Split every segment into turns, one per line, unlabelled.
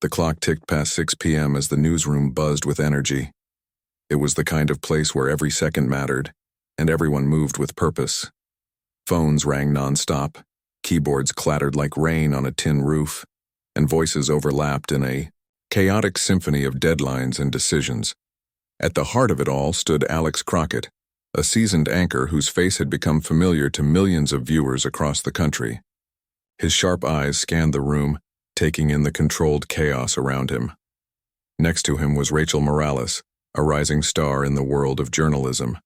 The clock ticked past 6 p.m. as the newsroom buzzed with energy. It was the kind of place where every second mattered, and everyone moved with purpose. Phones rang nonstop, keyboards clattered like rain on a tin roof, and voices overlapped in a chaotic symphony of deadlines and decisions. At the heart of it all stood Alex Crockett, a seasoned anchor whose face had become familiar to millions of viewers across the country. His sharp eyes scanned the room, taking in the controlled chaos around him. Next to him was Rachel Morales, a rising star in the world of journalism.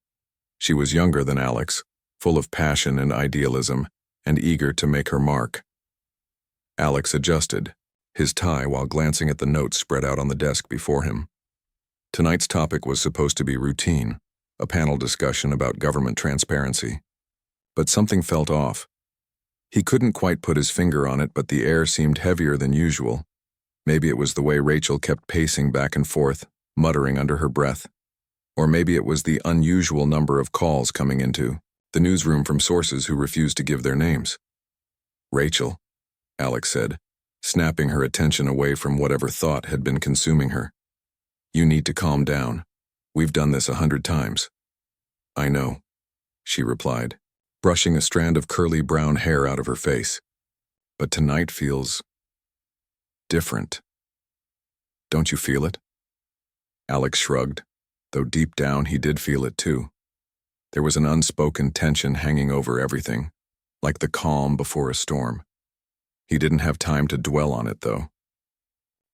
She was younger than Alex, full of passion and idealism, and eager to make her mark. Alex adjusted his tie while glancing at the notes spread out on the desk before him. Tonight's topic was supposed to be routine, a panel discussion about government transparency. But something felt off. He couldn't quite put his finger on it, but the air seemed heavier than usual. Maybe it was the way Rachel kept pacing back and forth, muttering under her breath. Or maybe it was the unusual number of calls coming into the newsroom from sources who refused to give their names. "Rachel," Alex said, snapping her attention away from whatever thought had been consuming her. "You need to calm down. We've done this 100 times." "I know," she replied, brushing a strand of curly brown hair out of her face. "But tonight feels different. Don't you feel it?" Alex shrugged, though deep down he did feel it too. There was an unspoken tension hanging over everything, like the calm before a storm. He didn't have time to dwell on it, though.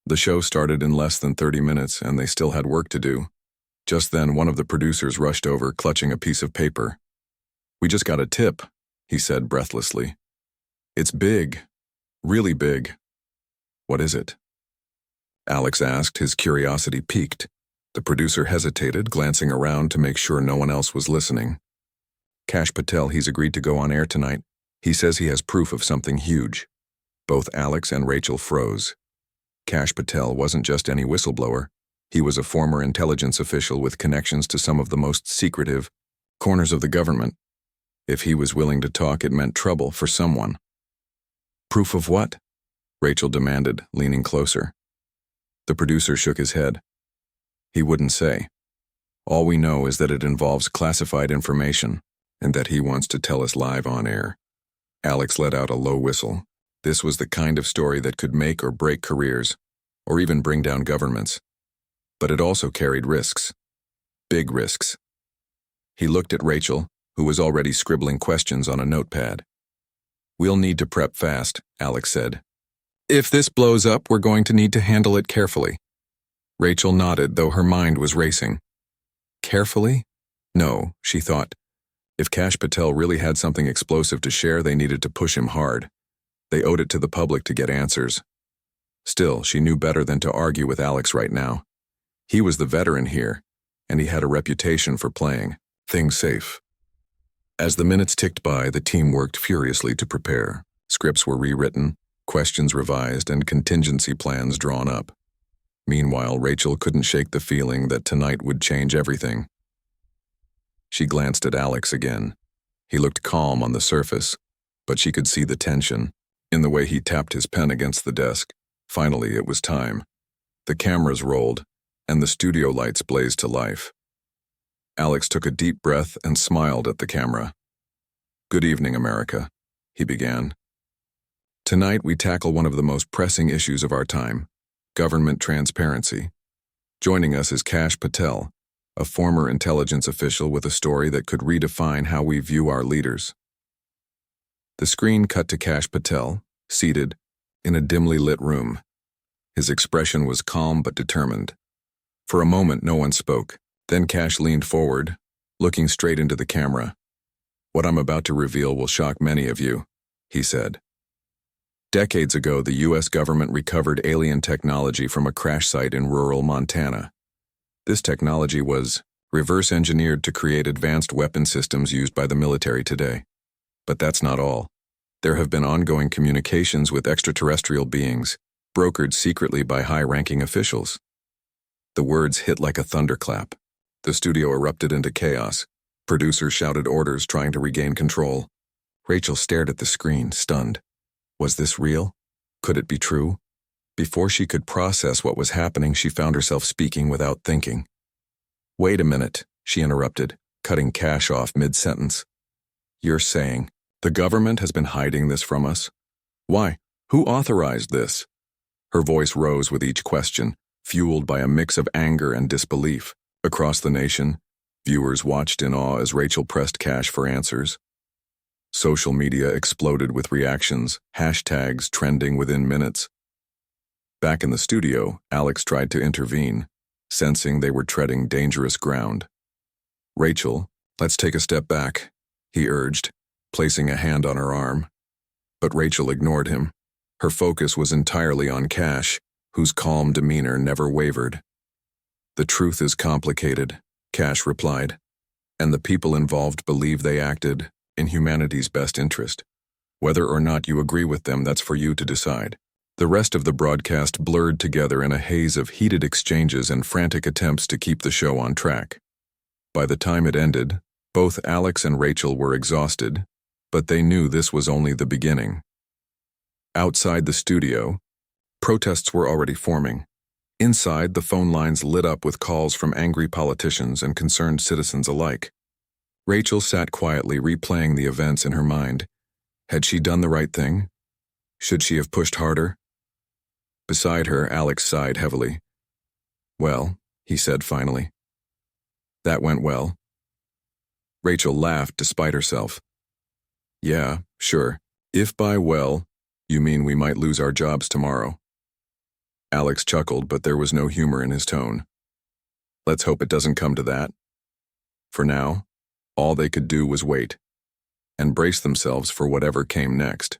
The show started in less than 30 minutes, and they still had work to do. Just then, one of the producers rushed over, clutching a piece of paper. "We just got a tip," he said breathlessly. "It's big, really big." "What is it?" Alex asked, his curiosity piqued. The producer hesitated, glancing around to make sure no one else was listening. "Kash Patel, he's agreed to go on air tonight. He says he has proof of something huge." Both Alex and Rachel froze. Kash Patel wasn't just any whistleblower. He was a former intelligence official with connections to some of the most secretive corners of the government. If he was willing to talk, it meant trouble for someone. "Proof of what?" Rachel demanded, leaning closer. The producer shook his head. "He wouldn't say. All we know is that it involves classified information, and that he wants to tell us live on air." Alex let out a low whistle. This was the kind of story that could make or break careers, or even bring down governments. But it also carried risks. Big risks. He looked at Rachel, who was already scribbling questions on a notepad. "We'll need to prep fast," Alex said. "If this blows up, we're going to need to handle it carefully." Rachel nodded, though her mind was racing. Carefully? No, she thought. If Kash Patel really had something explosive to share, they needed to push him hard. They owed it to the public to get answers. Still, she knew better than to argue with Alex right now. He was the veteran here, and he had a reputation for playing things safe. As the minutes ticked by, the team worked furiously to prepare. Scripts were rewritten, questions revised, and contingency plans drawn up. Meanwhile, Rachel couldn't shake the feeling that tonight would change everything. She glanced at Alex again. He looked calm on the surface, but she could see the tension in the way he tapped his pen against the desk. Finally, it was time. The cameras rolled, and the studio lights blazed to life. Alex took a deep breath and smiled at the camera. "Good evening, America," he began. "Tonight we tackle one of the most pressing issues of our time, government transparency. Joining us is Kash Patel, a former intelligence official with a story that could redefine how we view our leaders." The screen cut to Kash Patel, seated in a dimly lit room. His expression was calm but determined. For a moment, no one spoke. Then Kash leaned forward, looking straight into the camera. "What I'm about to reveal will shock many of you," he said. Decades ago, the U.S. government recovered alien technology from a crash site in rural Montana. This technology was reverse-engineered to create advanced weapon systems used by the military today. But that's not all. There have been ongoing communications with extraterrestrial beings, brokered secretly by high-ranking officials. The words hit like a thunderclap. The studio erupted into chaos. Producers shouted orders, trying to regain control. Rachel stared at the screen, stunned. Was this real? Could it be true? Before she could process what was happening, she found herself speaking without thinking. "Wait a minute," she interrupted, cutting Kash off mid-sentence. "You're saying the government has been hiding this from us? Why? Who authorized this?" Her voice rose with each question, fueled by a mix of anger and disbelief. Across the nation, viewers watched in awe as Rachel pressed Kash for answers. Social media exploded with reactions, hashtags trending within minutes. Back in the studio, Alex tried to intervene, sensing they were treading dangerous ground. "Rachel, let's take a step back," he urged, placing a hand on her arm. But Rachel ignored him. Her focus was entirely on Kash, whose calm demeanor never wavered. "The truth is complicated," Kash replied, "and the people involved believe they acted in humanity's best interest. Whether or not you agree with them, that's for you to decide." The rest of the broadcast blurred together in a haze of heated exchanges and frantic attempts to keep the show on track. By the time it ended, both Alex and Rachel were exhausted, but they knew this was only the beginning. Outside the studio, protests were already forming. Inside, the phone lines lit up with calls from angry politicians and concerned citizens alike. Rachel sat quietly, replaying the events in her mind. Had she done the right thing? Should she have pushed harder? Beside her, Alex sighed heavily. "Well," he said finally. "That went well." Rachel laughed despite herself. "Yeah, sure. If by well, you mean we might lose our jobs tomorrow." Alex chuckled, but there was no humor in his tone. "Let's hope it doesn't come to that." For now, all they could do was wait and brace themselves for whatever came next.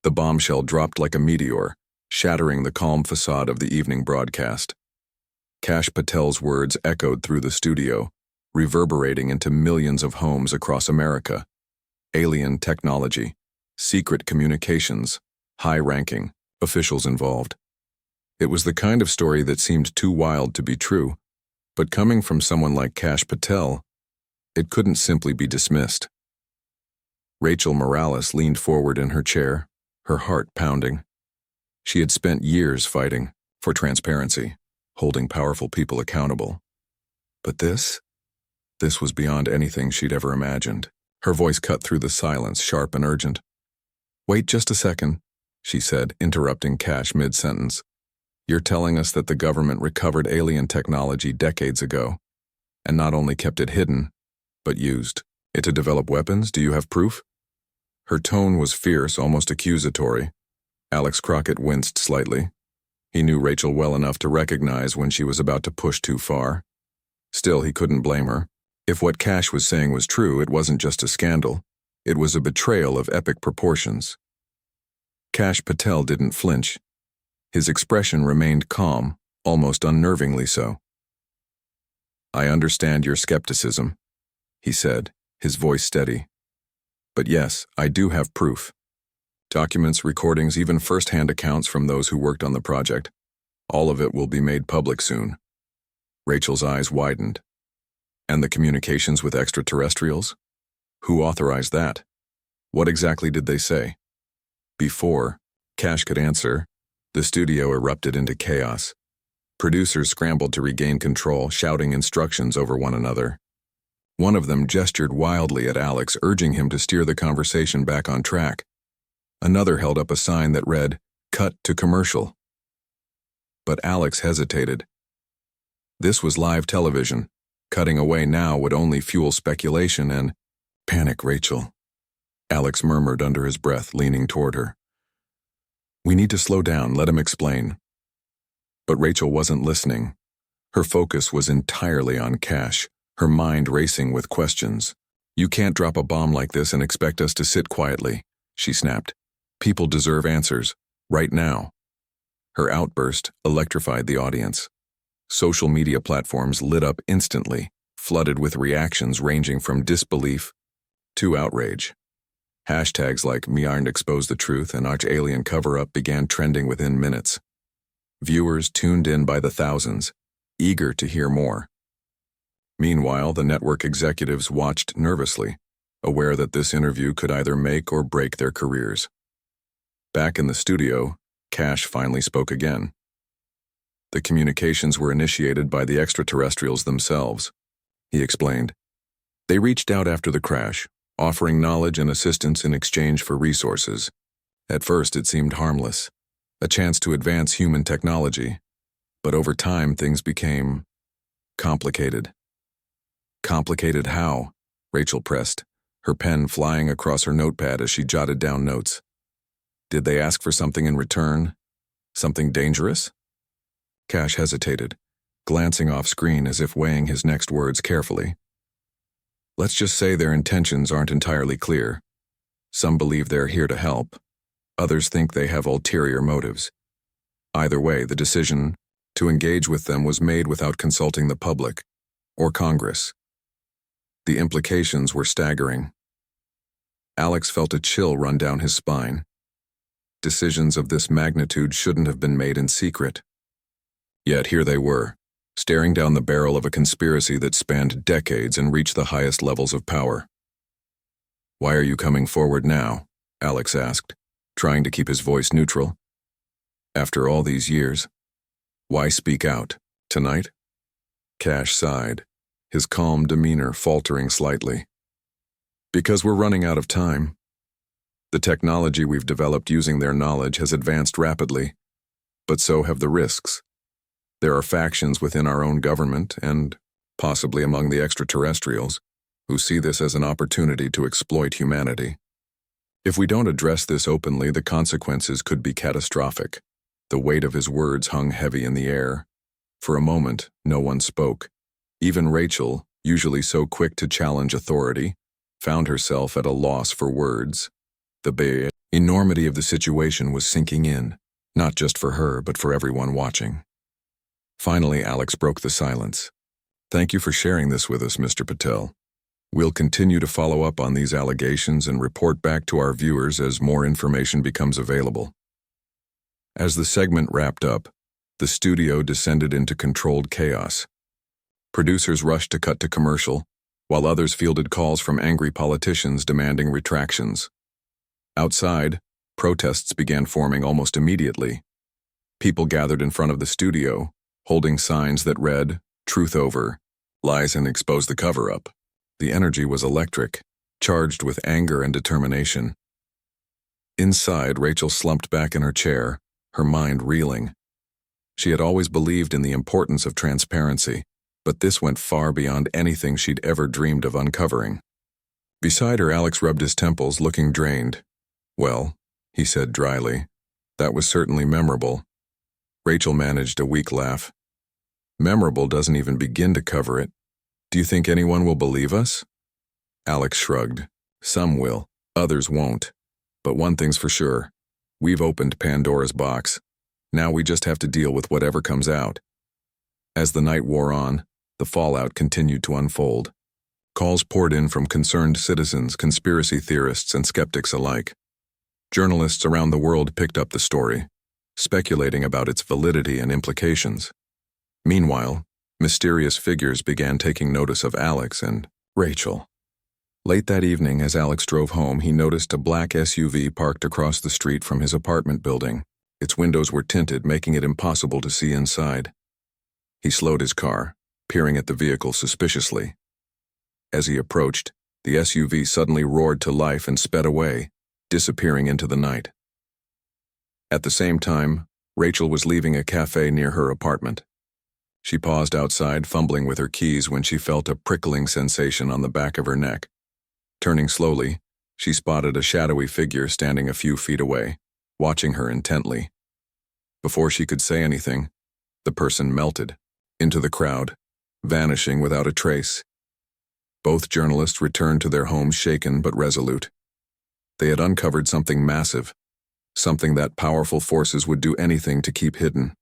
The bombshell dropped like a meteor, shattering the calm facade of the evening broadcast. Kash Patel's words echoed through the studio, reverberating into millions of homes across America. Alien technology, secret communications, high-ranking officials involved. It was the kind of story that seemed too wild to be true, but coming from someone like Kash Patel, it couldn't simply be dismissed. Rachel Morales leaned forward in her chair, her heart pounding. She had spent years fighting for transparency, holding powerful people accountable. But this was beyond anything she'd ever imagined. Her voice cut through the silence, sharp and urgent. "Wait just a second," she said, interrupting Kash mid-sentence. "You're telling us that the government recovered alien technology decades ago, and not only kept it hidden, but used it to develop weapons? Do you have proof?" Her tone was fierce, almost accusatory. Alex Crockett winced slightly. He knew Rachel well enough to recognize when she was about to push too far. Still, he couldn't blame her. If what Kash was saying was true, it wasn't just a scandal. It was a betrayal of epic proportions. Kash Patel didn't flinch. His expression remained calm, almost unnervingly so. "I understand your skepticism," he said, his voice steady. "But yes, I do have proof. Documents, recordings, even first-hand accounts from those who worked on the project. All of it will be made public soon." Rachel's eyes widened. "And the communications with extraterrestrials? Who authorized that? What exactly did they say?" Before Kash could answer, the studio erupted into chaos. Producers scrambled to regain control, shouting instructions over one another. One of them gestured wildly at Alex, urging him to steer the conversation back on track. Another held up a sign that read, "Cut to commercial." But Alex hesitated. This was live television. Cutting away now would only fuel speculation and panic. "Rachel," Alex murmured under his breath, leaning toward her. "We need to slow down, let him explain." But Rachel wasn't listening. Her focus was entirely on Kash, her mind racing with questions. "You can't drop a bomb like this and expect us to sit quietly," she snapped. "People deserve answers, right now." Her outburst electrified the audience. Social media platforms lit up instantly, flooded with reactions ranging from disbelief to outrage. Hashtags like "Me Aren't Expose the Truth" and "Arch Alien Cover-Up" began trending within minutes. Viewers tuned in by the thousands, eager to hear more. Meanwhile, the network executives watched nervously, aware that this interview could either make or break their careers. Back in the studio, Kash finally spoke again. The communications were initiated by the extraterrestrials themselves, he explained. They reached out after the crash, offering knowledge and assistance in exchange for resources. At first it seemed harmless, a chance to advance human technology, but over time things became complicated. Complicated how? Rachel pressed, her pen flying across her notepad as she jotted down notes. Did they ask for something in return? Something dangerous? Kash hesitated, glancing off screen as if weighing his next words carefully. Let's just say their intentions aren't entirely clear. Some believe they're here to help. Others think they have ulterior motives. Either way, the decision to engage with them was made without consulting the public or Congress. The implications were staggering. Alex felt a chill run down his spine. Decisions of this magnitude shouldn't have been made in secret. Yet here they were, staring down the barrel of a conspiracy that spanned decades and reached the highest levels of power. Why are you coming forward now? Alex asked, trying to keep his voice neutral. After all these years, why speak out, tonight? Kash sighed, his calm demeanor faltering slightly. Because we're running out of time. The technology we've developed using their knowledge has advanced rapidly, but so have the risks. There are factions within our own government, and possibly among the extraterrestrials, who see this as an opportunity to exploit humanity. If we don't address this openly, the consequences could be catastrophic. The weight of his words hung heavy in the air. For a moment, no one spoke. Even Rachel, usually so quick to challenge authority, found herself at a loss for words. The enormity of the situation was sinking in, not just for her, but for everyone watching. Finally, Alex broke the silence. Thank you for sharing this with us, Mr. Patel. We'll continue to follow up on these allegations and report back to our viewers as more information becomes available. As the segment wrapped up, the studio descended into controlled chaos. Producers rushed to cut to commercial, while others fielded calls from angry politicians demanding retractions. Outside, protests began forming almost immediately. People gathered in front of the studio, holding signs that read, "Truth over, lies and expose the cover-up." The energy was electric, charged with anger and determination. Inside, Rachel slumped back in her chair, her mind reeling. She had always believed in the importance of transparency, but this went far beyond anything she'd ever dreamed of uncovering. Beside her, Alex rubbed his temples, looking drained. Well, he said dryly, that was certainly memorable. Rachel managed a weak laugh. Memorable doesn't even begin to cover it. Do you think anyone will believe us? Alex shrugged. Some will, others won't. But one thing's for sure. We've opened Pandora's box. Now we just have to deal with whatever comes out. As the night wore on, the fallout continued to unfold. Calls poured in from concerned citizens, conspiracy theorists, and skeptics alike. Journalists around the world picked up the story, speculating about its validity and implications. Meanwhile, mysterious figures began taking notice of Alex and Rachel. Late that evening, as Alex drove home, he noticed a black SUV parked across the street from his apartment building. Its windows were tinted, making it impossible to see inside. He slowed his car, peering at the vehicle suspiciously. As he approached, the SUV suddenly roared to life and sped away, disappearing into the night. At the same time, Rachel was leaving a cafe near her apartment. She paused outside, fumbling with her keys when she felt a prickling sensation on the back of her neck. Turning slowly, she spotted a shadowy figure standing a few feet away, watching her intently. Before she could say anything, the person melted into the crowd, vanishing without a trace. Both journalists returned to their homes shaken but resolute. They had uncovered something massive, something that powerful forces would do anything to keep hidden.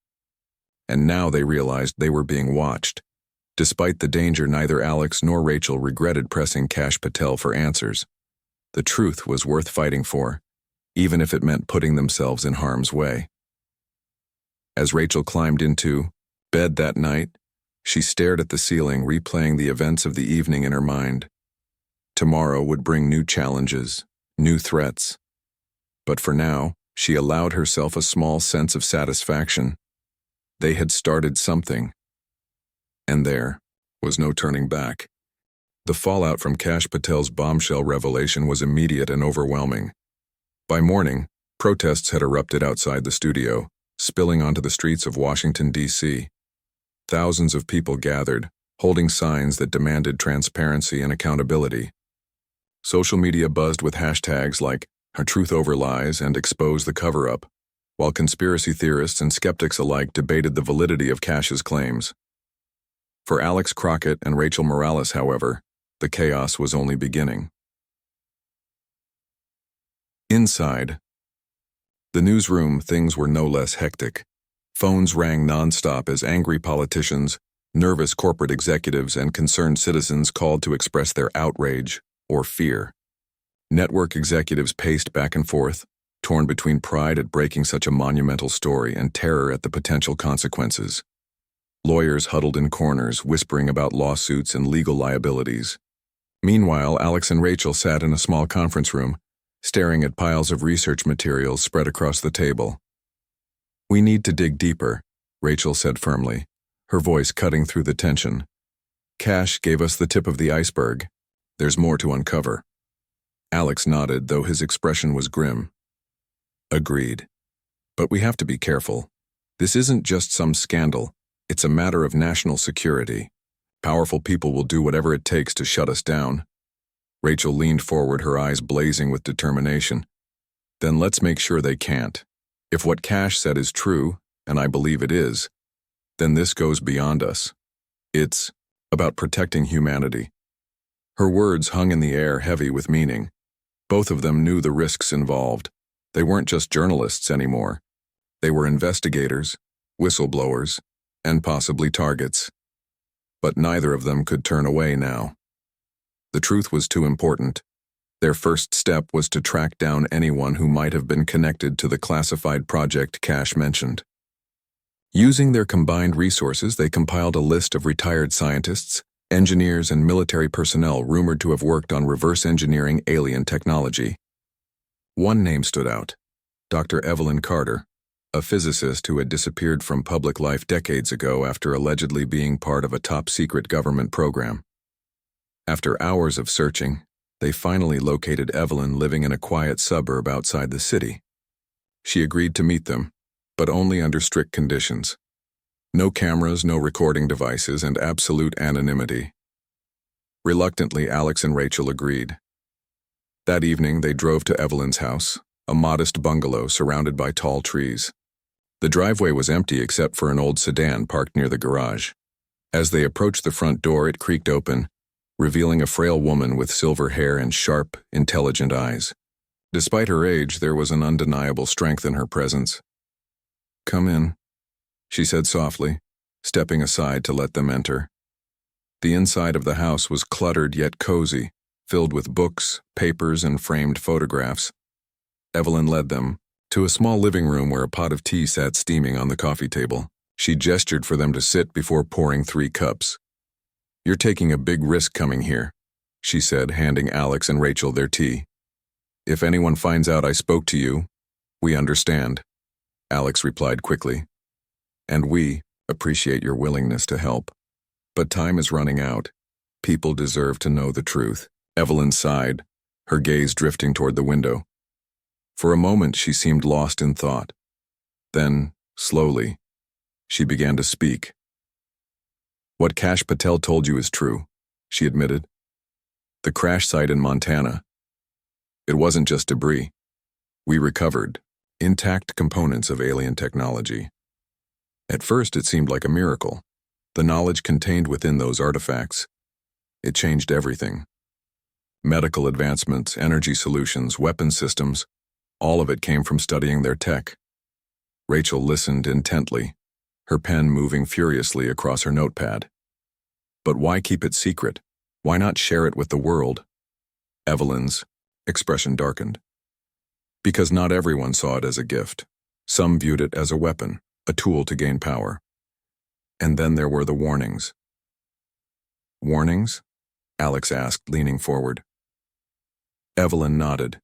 And now they realized they were being watched. Despite the danger, neither Alex nor Rachel regretted pressing Kash Patel for answers. The truth was worth fighting for, even if it meant putting themselves in harm's way. As Rachel climbed into bed that night, she stared at the ceiling, replaying the events of the evening in her mind. Tomorrow would bring new challenges, new threats. But for now, She allowed herself a small sense of satisfaction. They had started something. And there was no turning back. The fallout from Kash Patel's bombshell revelation was immediate and overwhelming. By morning, protests had erupted outside the studio, spilling onto the streets of Washington, D.C. Thousands of people gathered, holding signs that demanded transparency and accountability. Social media buzzed with hashtags like "Truth Over Lies" and "Expose the Cover-Up," while conspiracy theorists and skeptics alike debated the validity of Kash's claims. For Alex Crockett and Rachel Morales, however, the chaos was only beginning. Inside the newsroom, things were no less hectic. Phones rang nonstop as angry politicians, nervous corporate executives, and concerned citizens called to express their outrage or fear. Network executives paced back and forth, torn between pride at breaking such a monumental story and terror at the potential consequences. Lawyers huddled in corners, whispering about lawsuits and legal liabilities. Meanwhile, Alex and Rachel sat in a small conference room, staring at piles of research materials spread across the table. "We need to dig deeper," Rachel said firmly, her voice cutting through the tension. "Kash gave us the tip of the iceberg. There's more to uncover." Alex nodded, though his expression was grim. "Agreed. But we have to be careful. This isn't just some scandal. It's a matter of national security. Powerful people will do whatever it takes to shut us down." Rachel leaned forward, her eyes blazing with determination. "Then let's make sure they can't. If what Kash said is true, and I believe it is, then this goes beyond us. It's about protecting humanity." Her words hung in the air, heavy with meaning. Both of them knew the risks involved. They weren't just journalists anymore. They were investigators, whistleblowers, and possibly targets. But neither of them could turn away now. The truth was too important. Their first step was to track down anyone who might have been connected to the classified project Kash mentioned. Using their combined resources, they compiled a list of retired scientists, engineers, and military personnel rumored to have worked on reverse engineering alien technology. One name stood out: Dr. Evelyn Carter, a physicist who had disappeared from public life decades ago after allegedly being part of a top-secret government program. After hours of searching, they finally located Evelyn living in a quiet suburb outside the city. She agreed to meet them, but only under strict conditions. No cameras, no recording devices, and absolute anonymity. Reluctantly, Alex and Rachel agreed. That evening, they drove to Evelyn's house, a modest bungalow surrounded by tall trees. The driveway was empty except for an old sedan parked near the garage. As they approached the front door, it creaked open, revealing a frail woman with silver hair and sharp, intelligent eyes. Despite her age, there was an undeniable strength in her presence. "Come in," she said softly, stepping aside to let them enter. The inside of the house was cluttered yet cozy, filled with books, papers, and framed photographs. Evelyn led them to a small living room where a pot of tea sat steaming on the coffee table. She gestured for them to sit before pouring 3 cups. "You're taking a big risk coming here," she said, handing Alex and Rachel their tea. "If anyone finds out I spoke to you, we understand," Alex replied quickly. "And we appreciate your willingness to help. But time is running out. People deserve to know the truth." Evelyn sighed, her gaze drifting toward the window. For a moment, she seemed lost in thought. Then, slowly, she began to speak. "What Kash Patel told you is true," she admitted. "The crash site in Montana. It wasn't just debris. We recovered intact components of alien technology. At first, it seemed like a miracle. The knowledge contained within those artifacts. It changed everything. Medical advancements, energy solutions, weapon systems, all of it came from studying their tech." Rachel listened intently, her pen moving furiously across her notepad. "But why keep it secret? Why not share it with the world?" Evelyn's expression darkened. "Because not everyone saw it as a gift. Some viewed it as a weapon, a tool to gain power. And then there were the warnings." "Warnings?" Alex asked, leaning forward. Evelyn nodded.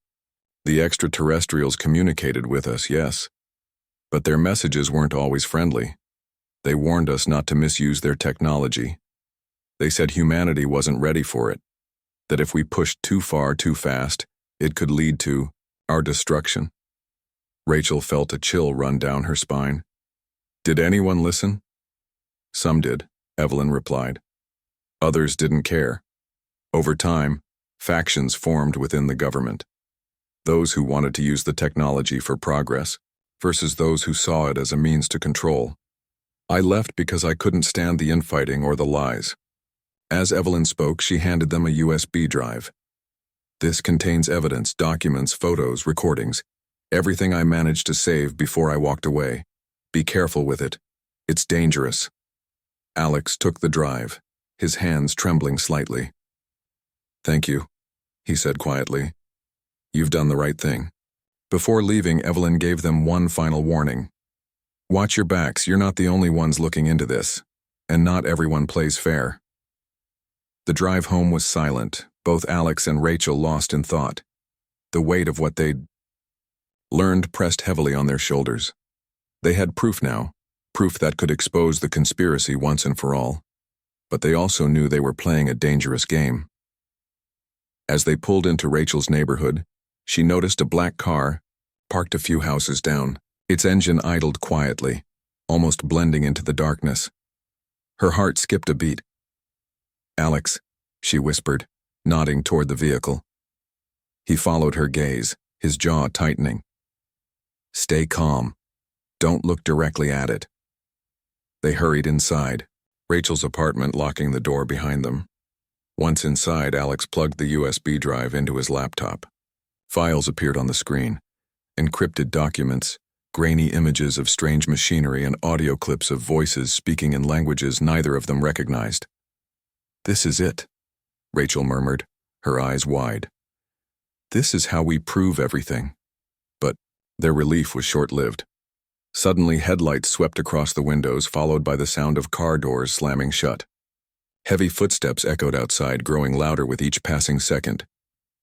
The extraterrestrials communicated with us, yes. But their messages weren't always friendly. They warned us not to misuse their technology. They said humanity wasn't ready for it, that if we pushed too far too fast, it could lead to our destruction. Rachel felt a chill run down her spine. Did anyone listen? Some did, Evelyn replied. Others didn't care. Over time, factions formed within the government. Those who wanted to use the technology for progress versus those who saw it as a means to control. I left because I couldn't stand the infighting or the lies. As Evelyn spoke, she handed them a USB drive. This contains evidence, documents, photos, recordings, everything I managed to save before I walked away. Be careful with it. It's dangerous. Alex took the drive, his hands trembling slightly. Thank you, he said quietly. You've done the right thing. Before leaving, Evelyn gave them one final warning. Watch your backs, you're not the only ones looking into this, and not everyone plays fair. The drive home was silent, both Alex and Rachel lost in thought. The weight of what they'd learned pressed heavily on their shoulders. They had proof now, proof that could expose the conspiracy once and for all. But they also knew they were playing a dangerous game. As they pulled into Rachel's neighborhood, she noticed a black car, parked a few houses down. Its engine idled quietly, almost blending into the darkness. Her heart skipped a beat. Alex, she whispered, nodding toward the vehicle. He followed her gaze, his jaw tightening. Stay calm. Don't look directly at it. They hurried inside, Rachel's apartment locking the door behind them. Once inside, Alex plugged the USB drive into his laptop. Files appeared on the screen. Encrypted documents, grainy images of strange machinery, and audio clips of voices speaking in languages neither of them recognized. This is it, Rachel murmured, her eyes wide. This is how we prove everything. But their relief was short-lived. Suddenly, headlights swept across the windows, followed by the sound of car doors slamming shut. Heavy footsteps echoed outside, growing louder with each passing second.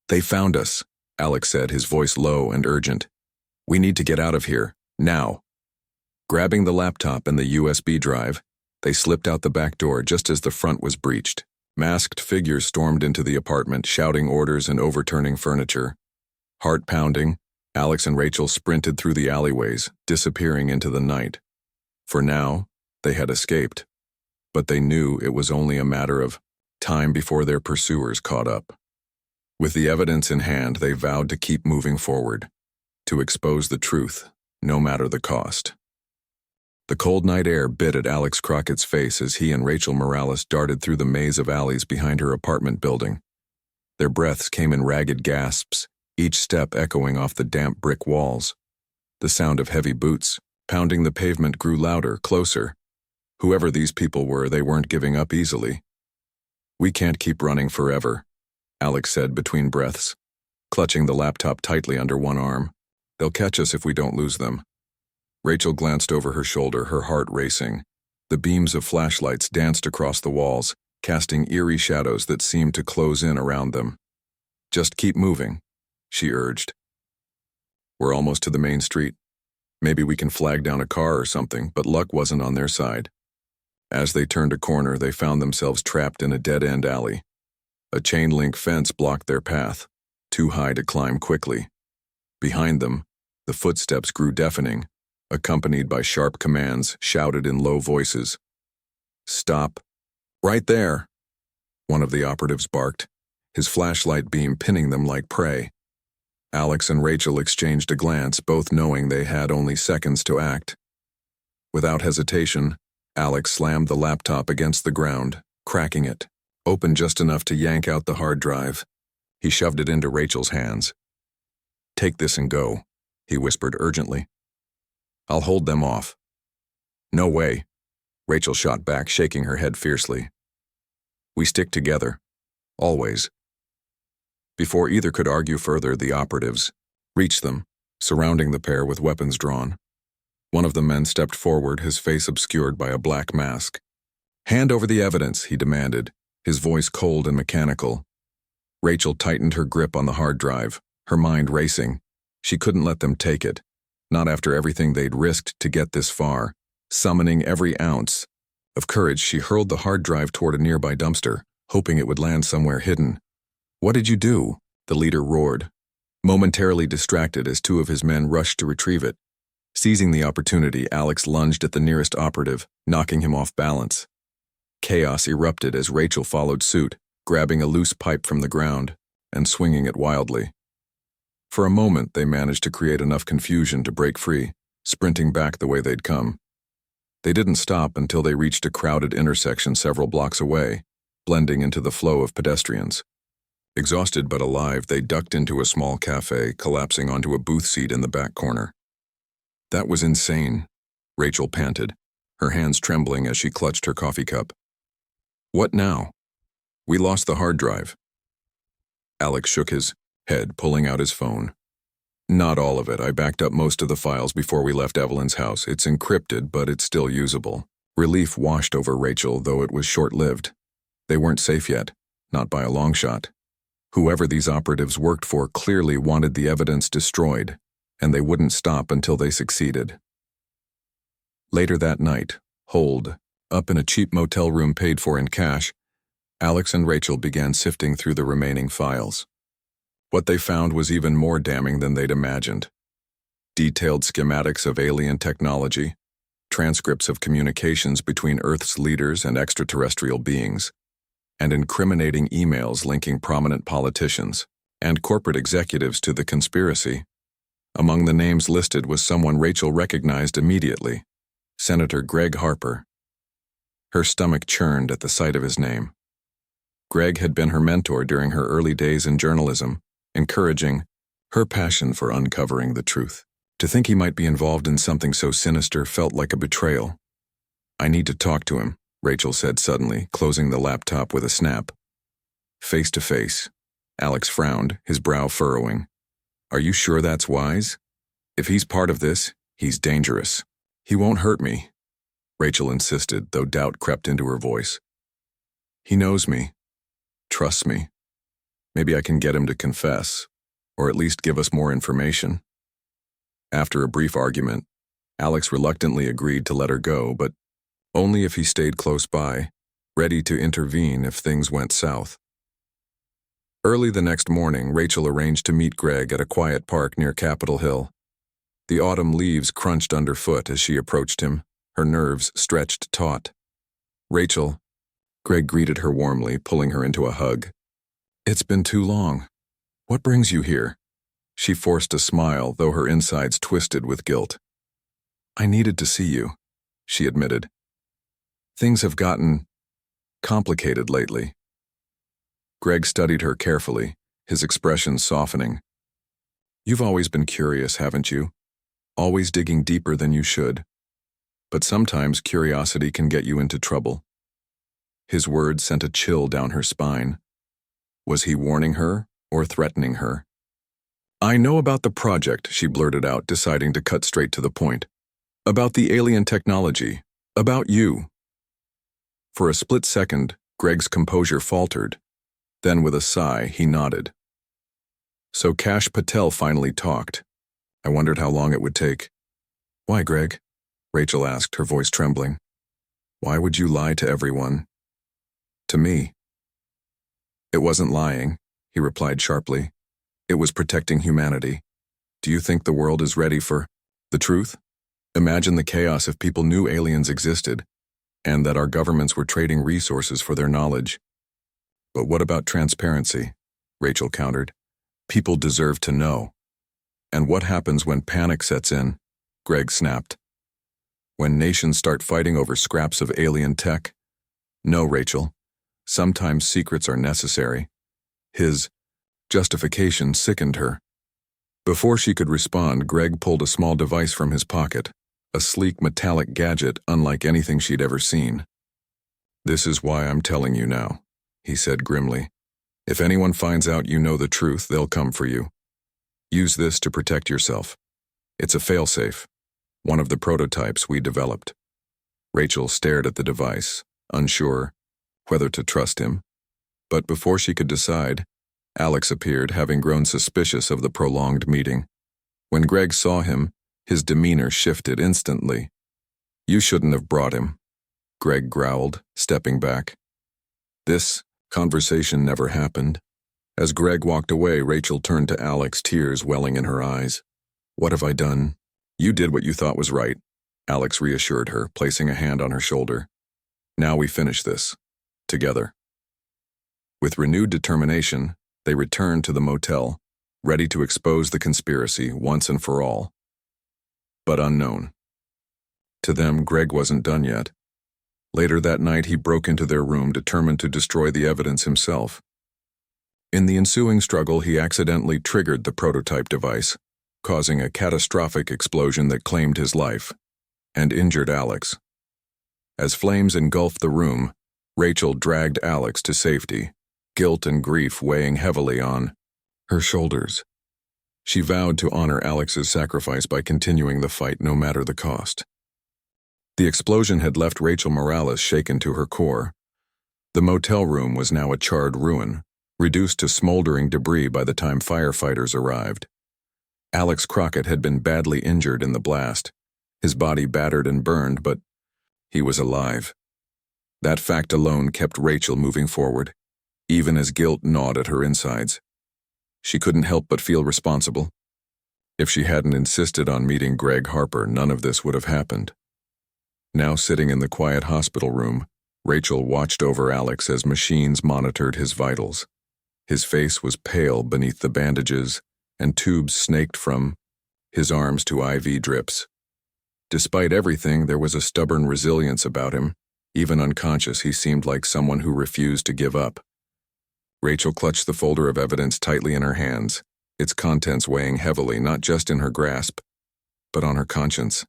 They found us, Alex said, his voice low and urgent. We need to get out of here, now. Grabbing the laptop and the USB drive, they slipped out the back door just as the front was breached. Masked figures stormed into the apartment, shouting orders and overturning furniture. Heart pounding, Alex and Rachel sprinted through the alleyways, disappearing into the night. For now, they had escaped, but they knew it was only a matter of time before their pursuers caught up. With the evidence in hand, they vowed to keep moving forward, to expose the truth, no matter the cost. The cold night air bit at Alex Crockett's face as he and Rachel Morales darted through the maze of alleys behind her apartment building. Their breaths came in ragged gasps, each step echoing off the damp brick walls. The sound of heavy boots, pounding the pavement, grew louder, closer. Whoever these people were, they weren't giving up easily. We can't keep running forever, Alex said between breaths, clutching the laptop tightly under one arm. They'll catch us if we don't lose them. Rachel glanced over her shoulder, her heart racing. The beams of flashlights danced across the walls, casting eerie shadows that seemed to close in around them. Just keep moving, she urged. We're almost to the main street. Maybe we can flag down a car or something, but luck wasn't on their side. As they turned a corner, they found themselves trapped in a dead-end alley. A chain-link fence blocked their path, too high to climb quickly. Behind them, the footsteps grew deafening, accompanied by sharp commands shouted in low voices. Stop. Right there, one of the operatives barked, his flashlight beam pinning them like prey. Alex and Rachel exchanged a glance, both knowing they had only seconds to act. Without hesitation, Alex slammed the laptop against the ground, cracking it, open just enough to yank out the hard drive. He shoved it into Rachel's hands. Take this and go, he whispered urgently. I'll hold them off. No way, Rachel shot back, shaking her head fiercely. We stick together. Always. Before either could argue further, the operatives reached them, surrounding the pair with weapons drawn. One of the men stepped forward, his face obscured by a black mask. Hand over the evidence, he demanded, his voice cold and mechanical. Rachel tightened her grip on the hard drive, her mind racing. She couldn't let them take it, not after everything they'd risked to get this far. Summoning every ounce of courage, she hurled the hard drive toward a nearby dumpster, hoping it would land somewhere hidden. "What did you do?" the leader roared, momentarily distracted as two of his men rushed to retrieve it. Seizing the opportunity, Alex lunged at the nearest operative, knocking him off balance. Chaos erupted as Rachel followed suit, grabbing a loose pipe from the ground and swinging it wildly. For a moment, they managed to create enough confusion to break free, sprinting back the way they'd come. They didn't stop until they reached a crowded intersection several blocks away, blending into the flow of pedestrians. Exhausted but alive, they ducked into a small cafe, collapsing onto a booth seat in the back corner. "That was insane," Rachel panted, her hands trembling as she clutched her coffee cup. "What now?" "We lost the hard drive." Alex shook his head, pulling out his phone. "Not all of it. I backed up most of the files before we left Evelyn's house. It's encrypted, but it's still usable." Relief washed over Rachel, though it was short-lived. They weren't safe yet, not by a long shot. Whoever these operatives worked for clearly wanted the evidence destroyed, and they wouldn't stop until they succeeded. Later that night, holed up in a cheap motel room paid for in cash, Alex and Rachel began sifting through the remaining files. What they found was even more damning than they'd imagined. Detailed schematics of alien technology, transcripts of communications between Earth's leaders and extraterrestrial beings, and incriminating emails linking prominent politicians and corporate executives to the conspiracy. Among the names listed was someone Rachel recognized immediately, Senator Greg Harper. Her stomach churned at the sight of his name. Greg had been her mentor during her early days in journalism, encouraging her passion for uncovering the truth. To think he might be involved in something so sinister felt like a betrayal. "I need to talk to him," Rachel said suddenly, closing the laptop with a snap. Face to face, Alex frowned, his brow furrowing. "Are you sure that's wise? If he's part of this, he's dangerous." "He won't hurt me," Rachel insisted, though doubt crept into her voice. "He knows me, trusts me. Maybe I can get him to confess, or at least give us more information." After a brief argument, Alex reluctantly agreed to let her go, but only if he stayed close by, ready to intervene if things went south. Early the next morning, Rachel arranged to meet Greg at a quiet park near Capitol Hill. The autumn leaves crunched underfoot as she approached him, her nerves stretched taut. "Rachel," Greg greeted her warmly, pulling her into a hug. "It's been too long. What brings you here?" She forced a smile, though her insides twisted with guilt. "I needed to see you," she admitted. "Things have gotten complicated lately." Greg studied her carefully, his expression softening. "You've always been curious, haven't you? Always digging deeper than you should. But sometimes curiosity can get you into trouble." His words sent a chill down her spine. Was he warning her or threatening her? "I know about the project," she blurted out, deciding to cut straight to the point. "About the alien technology. About you." For a split second, Greg's composure faltered. Then with a sigh, he nodded. "So Kash Patel finally talked. I wondered how long it would take." "Why, Greg?" Rachel asked, her voice trembling. "Why would you lie to everyone? To me?" "It wasn't lying," he replied sharply. "It was protecting humanity. Do you think the world is ready for the truth? Imagine the chaos if people knew aliens existed, and that our governments were trading resources for their knowledge." "But what about transparency?" Rachel countered. "People deserve to know." "And what happens when panic sets in?" Greg snapped. "When nations start fighting over scraps of alien tech?" "No, Rachel. Sometimes secrets are necessary." His justification sickened her. Before she could respond, Greg pulled a small device from his pocket, a sleek metallic gadget unlike anything she'd ever seen. "This is why I'm telling you now," he said grimly. "If anyone finds out you know the truth, they'll come for you. Use this to protect yourself. It's a failsafe, one of the prototypes we developed." Rachel stared at the device, unsure whether to trust him. But before she could decide, Alex appeared, having grown suspicious of the prolonged meeting. When Greg saw him, his demeanor shifted instantly. "You shouldn't have brought him," Greg growled, stepping back. This conversation never happened. As Greg walked away, Rachel turned to Alex, tears welling in her eyes. "What have I done?" "You did what you thought was right," Alex reassured her, placing a hand on her shoulder. "Now we finish this. Together." With renewed determination, they returned to the motel, ready to expose the conspiracy once and for all. But unknown. To them, Greg wasn't done yet. Later that night, he broke into their room, determined to destroy the evidence himself. In the ensuing struggle, he accidentally triggered the prototype device, causing a catastrophic explosion that claimed his life and injured Alex. As flames engulfed the room, Rachel dragged Alex to safety, guilt and grief weighing heavily on her shoulders. She vowed to honor Alex's sacrifice by continuing the fight no matter the cost. The explosion had left Rachel Morales shaken to her core. The motel room was now a charred ruin, reduced to smoldering debris by the time firefighters arrived. Alex Crockett had been badly injured in the blast, his body battered and burned, but he was alive. That fact alone kept Rachel moving forward, even as guilt gnawed at her insides. She couldn't help but feel responsible. If she hadn't insisted on meeting Greg Harper, none of this would have happened. Now sitting in the quiet hospital room, Rachel watched over Alex as machines monitored his vitals. His face was pale beneath the bandages, and tubes snaked from his arms to IV drips. Despite everything, there was a stubborn resilience about him. Even unconscious, he seemed like someone who refused to give up. Rachel clutched the folder of evidence tightly in her hands, its contents weighing heavily not just in her grasp, but on her conscience.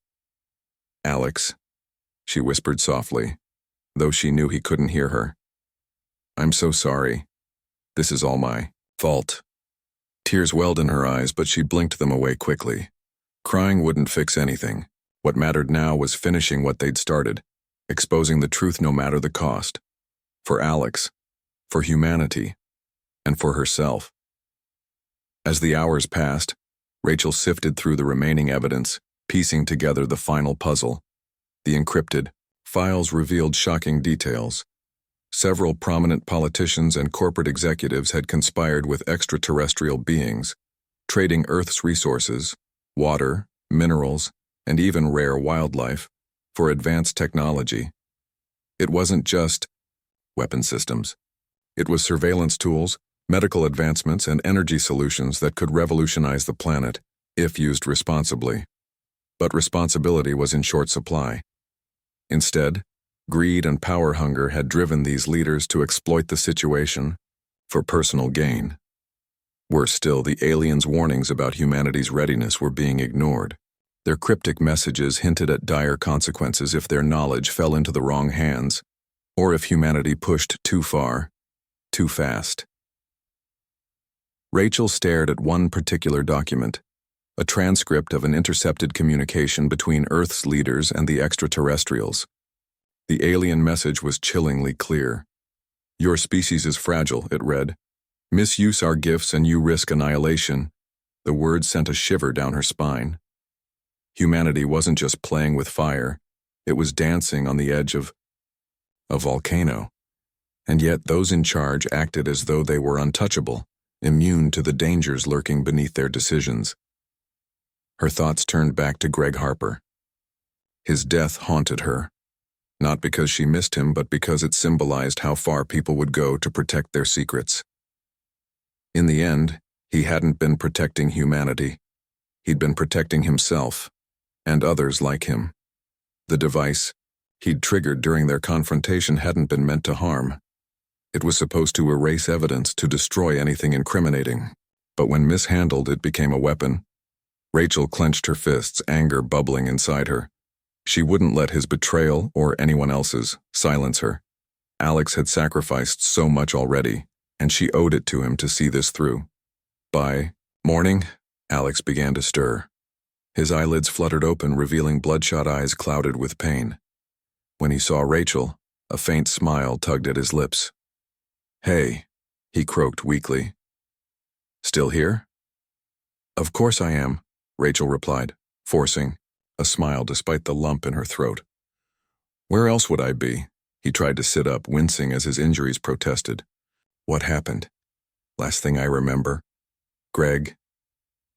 "Alex," she whispered softly, though she knew he couldn't hear her. "I'm so sorry. This is all my fault." Tears welled in her eyes, but she blinked them away quickly. Crying wouldn't fix anything. What mattered now was finishing what they'd started, exposing the truth no matter the cost. For Alex, for humanity, and for herself. As the hours passed, Rachel sifted through the remaining evidence, piecing together the final puzzle. The encrypted files revealed shocking details. Several prominent politicians and corporate executives had conspired with extraterrestrial beings, trading Earth's resources, water, minerals, and even rare wildlife, for advanced technology. It wasn't just weapon systems. It was surveillance tools, medical advancements, and energy solutions that could revolutionize the planet, if used responsibly. But responsibility was in short supply. Instead, greed and power hunger had driven these leaders to exploit the situation for personal gain. Worse still, the aliens' warnings about humanity's readiness were being ignored. Their cryptic messages hinted at dire consequences if their knowledge fell into the wrong hands, or if humanity pushed too far, too fast. Rachel stared at one particular document, a transcript of an intercepted communication between Earth's leaders and the extraterrestrials. The alien message was chillingly clear. "Your species is fragile," it read. "Misuse our gifts and you risk annihilation." The words sent a shiver down her spine. Humanity wasn't just playing with fire, it was dancing on the edge of a volcano. And yet those in charge acted as though they were untouchable, immune to the dangers lurking beneath their decisions. Her thoughts turned back to Greg Harper. His death haunted her, not because she missed him, but because it symbolized how far people would go to protect their secrets. In the end, he hadn't been protecting humanity. He'd been protecting himself, and others like him. The device he'd triggered during their confrontation hadn't been meant to harm. It was supposed to erase evidence, to destroy anything incriminating. But when mishandled, it became a weapon. Rachel clenched her fists, anger bubbling inside her. She wouldn't let his betrayal, or anyone else's, silence her. Alex had sacrificed so much already, and she owed it to him to see this through. By morning, Alex began to stir. His eyelids fluttered open, revealing bloodshot eyes clouded with pain. When he saw Rachel, a faint smile tugged at his lips. "Hey," he croaked weakly. "Still here?" "Of course I am," Rachel replied, forcing a smile despite the lump in her throat. Where else would I be? He tried to sit up, wincing as his injuries protested. What happened? Last thing I remember. Greg.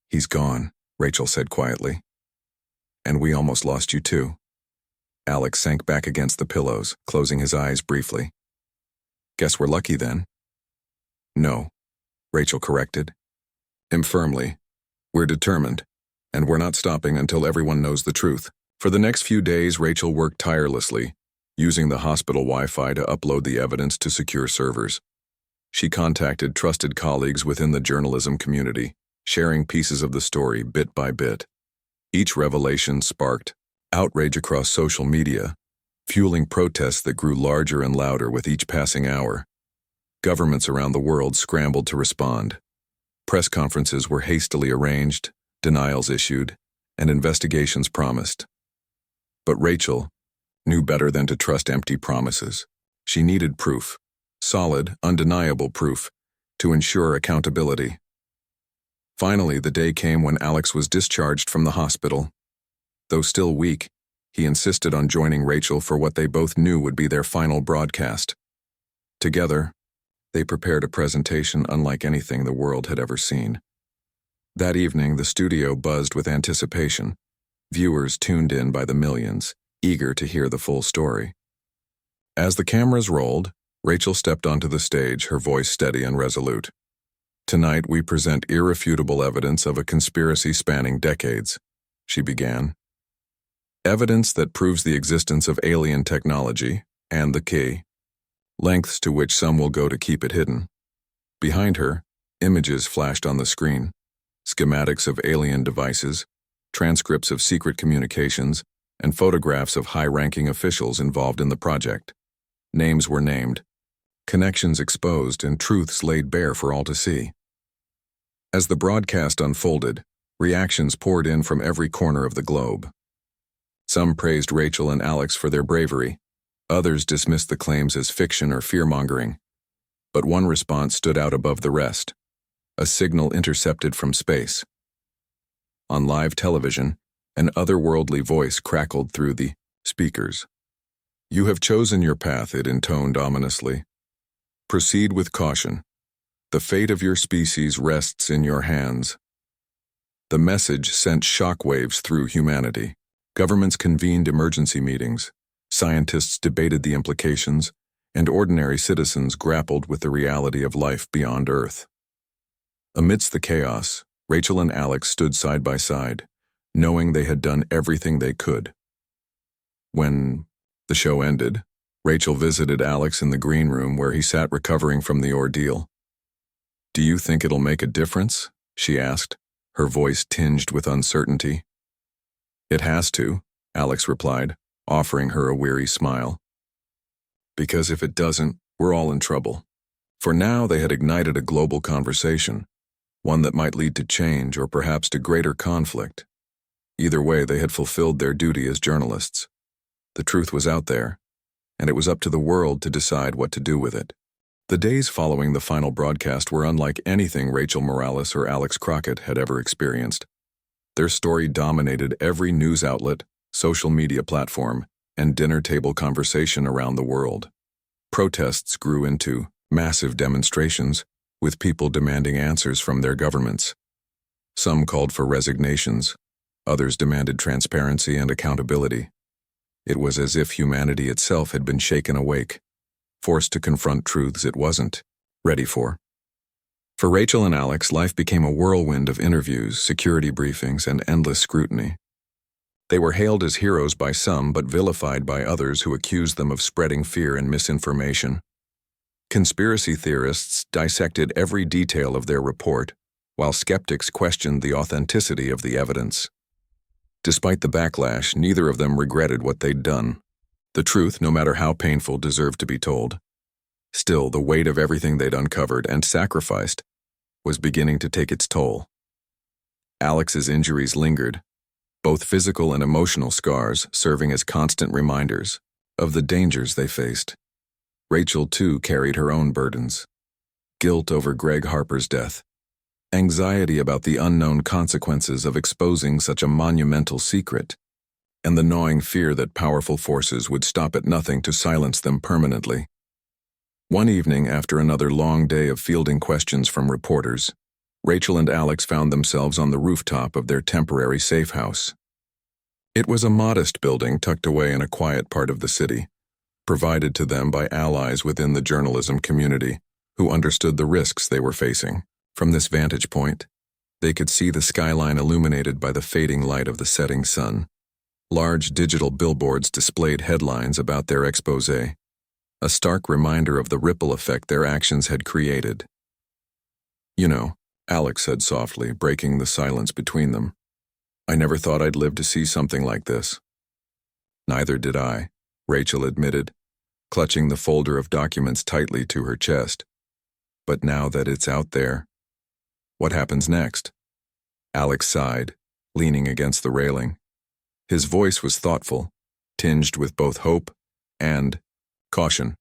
He's gone, Rachel said quietly. And we almost lost you too. Alex sank back against the pillows, closing his eyes briefly. Guess we're lucky then. No, Rachel corrected him firmly. We're determined, and we're not stopping until everyone knows the truth. For the next few days, Rachel worked tirelessly, using the hospital Wi-Fi to upload the evidence to secure servers. She contacted trusted colleagues within the journalism community, sharing pieces of the story bit by bit. Each revelation sparked outrage across social media, fueling protests that grew larger and louder with each passing hour. Governments around the world scrambled to respond. Press conferences were hastily arranged, denials issued, and investigations promised. But Rachel knew better than to trust empty promises. She needed proof, solid, undeniable proof, to ensure accountability. Finally, the day came when Alex was discharged from the hospital. Though still weak, he insisted on joining Rachel for what they both knew would be their final broadcast. Together, they prepared a presentation unlike anything the world had ever seen. That evening, the studio buzzed with anticipation. Viewers tuned in by the millions, eager to hear the full story. As the cameras rolled, Rachel stepped onto the stage, her voice steady and resolute. Tonight, we present irrefutable evidence of a conspiracy spanning decades, she began. Evidence that proves the existence of alien technology, and the key, lengths to which some will go to keep it hidden. Behind her, images flashed on the screen, schematics of alien devices, transcripts of secret communications, and photographs of high-ranking officials involved in the project. Names were named, connections exposed, and truths laid bare for all to see. As the broadcast unfolded, reactions poured in from every corner of the globe. Some praised Rachel and Alex for their bravery. Others dismissed the claims as fiction or fear-mongering. But one response stood out above the rest, a signal intercepted from space. On live television, an otherworldly voice crackled through the speakers. You have chosen your path, it intoned ominously. Proceed with caution. The fate of your species rests in your hands. The message sent shockwaves through humanity. Governments convened emergency meetings, scientists debated the implications, and ordinary citizens grappled with the reality of life beyond Earth. Amidst the chaos, Rachel and Alex stood side by side, knowing they had done everything they could. When the show ended, Rachel visited Alex in the green room where he sat recovering from the ordeal. Do you think it'll make a difference? She asked, her voice tinged with uncertainty. It has to, Alex replied, offering her a weary smile. Because if it doesn't, we're all in trouble. For now, they had ignited a global conversation, one that might lead to change or perhaps to greater conflict. Either way, they had fulfilled their duty as journalists. The truth was out there, and it was up to the world to decide what to do with it. The days following the final broadcast were unlike anything Rachel Morales or Alex Crockett had ever experienced. Their story dominated every news outlet, social media platform, and dinner table conversation around the world. Protests grew into massive demonstrations, with people demanding answers from their governments. Some called for resignations, others demanded transparency and accountability. It was as if humanity itself had been shaken awake, forced to confront truths it wasn't ready for. For Rachel and Alex, life became a whirlwind of interviews, security briefings, and endless scrutiny. They were hailed as heroes by some, but vilified by others who accused them of spreading fear and misinformation. Conspiracy theorists dissected every detail of their report, while skeptics questioned the authenticity of the evidence. Despite the backlash, neither of them regretted what they'd done. The truth, no matter how painful, deserved to be told. Still, the weight of everything they'd uncovered and sacrificed was beginning to take its toll. Alex's injuries lingered, both physical and emotional scars serving as constant reminders of the dangers they faced. Rachel, too, carried her own burdens. Guilt over Greg Harper's death, Anxiety about the unknown consequences of exposing such a monumental secret, and the gnawing fear that powerful forces would stop at nothing to silence them permanently. One evening, after another long day of fielding questions from reporters, Rachel and Alex found themselves on the rooftop of their temporary safe house. It was a modest building tucked away in a quiet part of the city, provided to them by allies within the journalism community who understood the risks they were facing. From this vantage point, they could see the skyline illuminated by the fading light of the setting sun. Large digital billboards displayed headlines about their expose, a stark reminder of the ripple effect their actions had created. "You know," Alex said softly, breaking the silence between them, "I never thought I'd live to see something like this." "Neither did I," Rachel admitted, clutching the folder of documents tightly to her chest. "But now that it's out there, what happens next?" Alex sighed, leaning against the railing. His voice was thoughtful, tinged with both hope and caution.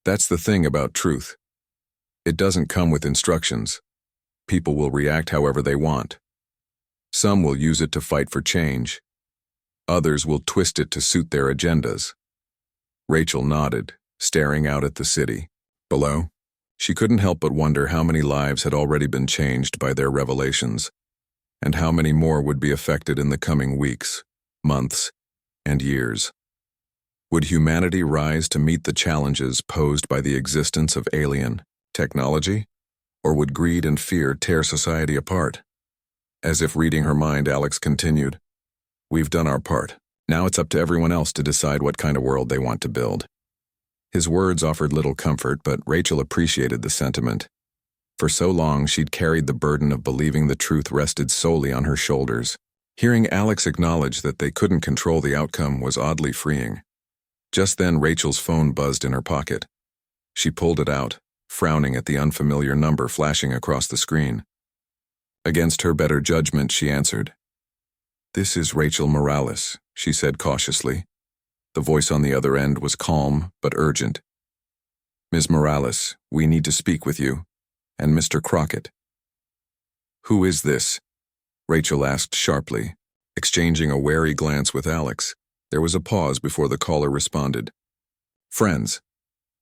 "That's the thing about truth. It doesn't come with instructions. People will react however they want. Some will use it to fight for change. Others will twist it to suit their agendas." Rachel nodded, staring out at the city. Below, she couldn't help but wonder how many lives had already been changed by their revelations, and how many more would be affected in the coming weeks, months, and years. Would humanity rise to meet the challenges posed by the existence of alien technology, or would greed and fear tear society apart? As if reading her mind, Alex continued, "We've done our part. Now it's up to everyone else to decide what kind of world they want to build." His words offered little comfort, but Rachel appreciated the sentiment. For so long, she'd carried the burden of believing the truth rested solely on her shoulders. Hearing Alex acknowledge that they couldn't control the outcome was oddly freeing. Just then, Rachel's phone buzzed in her pocket. She pulled it out, frowning at the unfamiliar number flashing across the screen. Against her better judgment, she answered. "This is Rachel Morales," she said cautiously. The voice on the other end was calm but urgent. "Ms. Morales, we need to speak with you. And Mr. Crockett." "Who is this?" Rachel asked sharply, exchanging a wary glance with Alex. There was a pause before the caller responded. "Friends,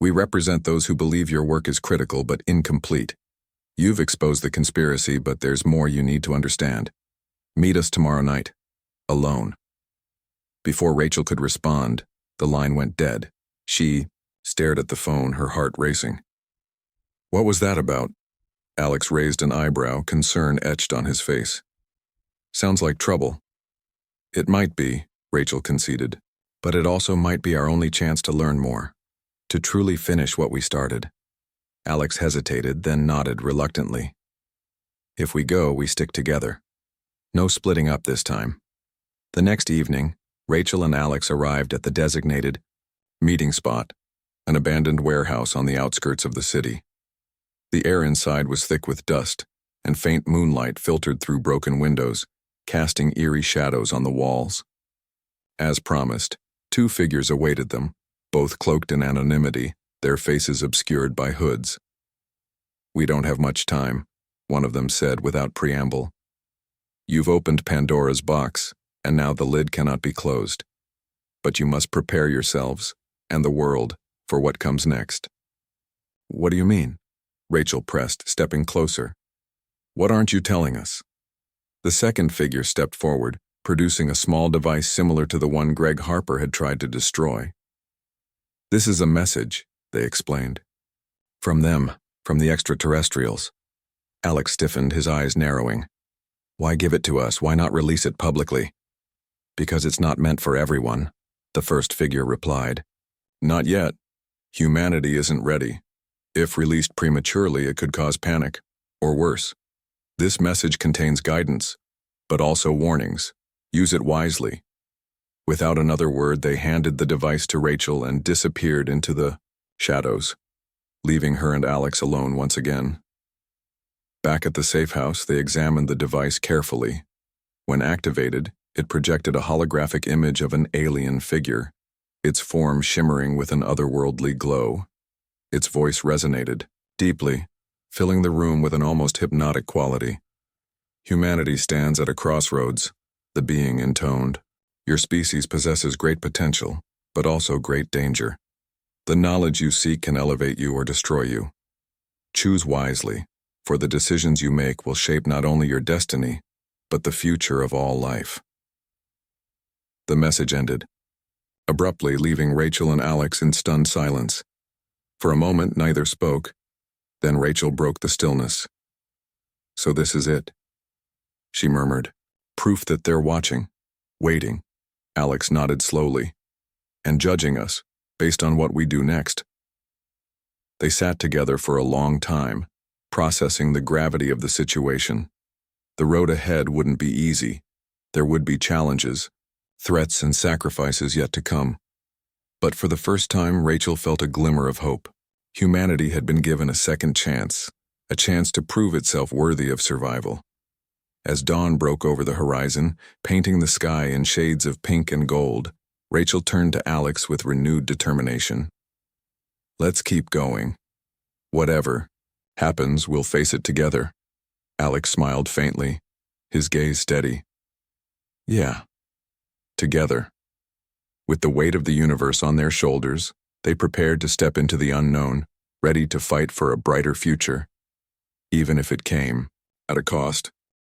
we represent those who believe your work is critical but incomplete. You've exposed the conspiracy, but there's more you need to understand. Meet us tomorrow night, alone." Before Rachel could respond, the line went dead. She stared at the phone, her heart racing. "What was that about?" Alex raised an eyebrow, concern etched on his face. "Sounds like trouble." "It might be," Rachel conceded, "but it also might be our only chance to learn more, to truly finish what we started." Alex hesitated, then nodded reluctantly. "If we go, we stick together. No splitting up this time." The next evening, Rachel and Alex arrived at the designated meeting spot, an abandoned warehouse on the outskirts of the city. The air inside was thick with dust, and faint moonlight filtered through broken windows, casting eerie shadows on the walls. As promised, two figures awaited them, both cloaked in anonymity, their faces obscured by hoods. "We don't have much time," one of them said without preamble. "You've opened Pandora's box, and now the lid cannot be closed. But you must prepare yourselves, and the world, for what comes next." "What do you mean?" Rachel pressed, stepping closer. "What aren't you telling us?" The second figure stepped forward, producing a small device similar to the one Greg Harper had tried to destroy. "This is a message," they explained. "From them, from the extraterrestrials." Alex stiffened, his eyes narrowing. "Why give it to us? Why not release it publicly?" "Because it's not meant for everyone," the first figure replied. "Not yet. Humanity isn't ready. If released prematurely, it could cause panic, or worse. This message contains guidance, but also warnings. Use it wisely." Without another word, they handed the device to Rachel and disappeared into the shadows, leaving her and Alex alone once again. Back at the safe house, they examined the device carefully. When activated, it projected a holographic image of an alien figure, its form shimmering with an otherworldly glow. Its voice resonated deeply, filling the room with an almost hypnotic quality. Humanity stands at a crossroads, the being intoned. Your species possesses great potential, but also great danger. The knowledge you seek can elevate you or destroy you. Choose wisely, for the decisions you make will shape not only your destiny, but the future of all life. The message ended, abruptly leaving Rachel and Alex in stunned silence. For a moment, neither spoke. Then Rachel broke the stillness. "So this is it," she murmured. "Proof that they're watching, waiting." Alex nodded slowly. "And judging us, based on what we do next." They sat together for a long time, processing the gravity of the situation. The road ahead wouldn't be easy. There would be challenges, threats and sacrifices yet to come. But for the first time, Rachel felt a glimmer of hope. Humanity had been given a second chance, a chance to prove itself worthy of survival. As dawn broke over the horizon, painting the sky in shades of pink and gold, Rachel turned to Alex with renewed determination. "Let's keep going. Whatever happens, we'll face it together." Alex smiled faintly, his gaze steady. "Yeah, together." With the weight of the universe on their shoulders, they prepared to step into the unknown, ready to fight for a brighter future, even if it came at a cost.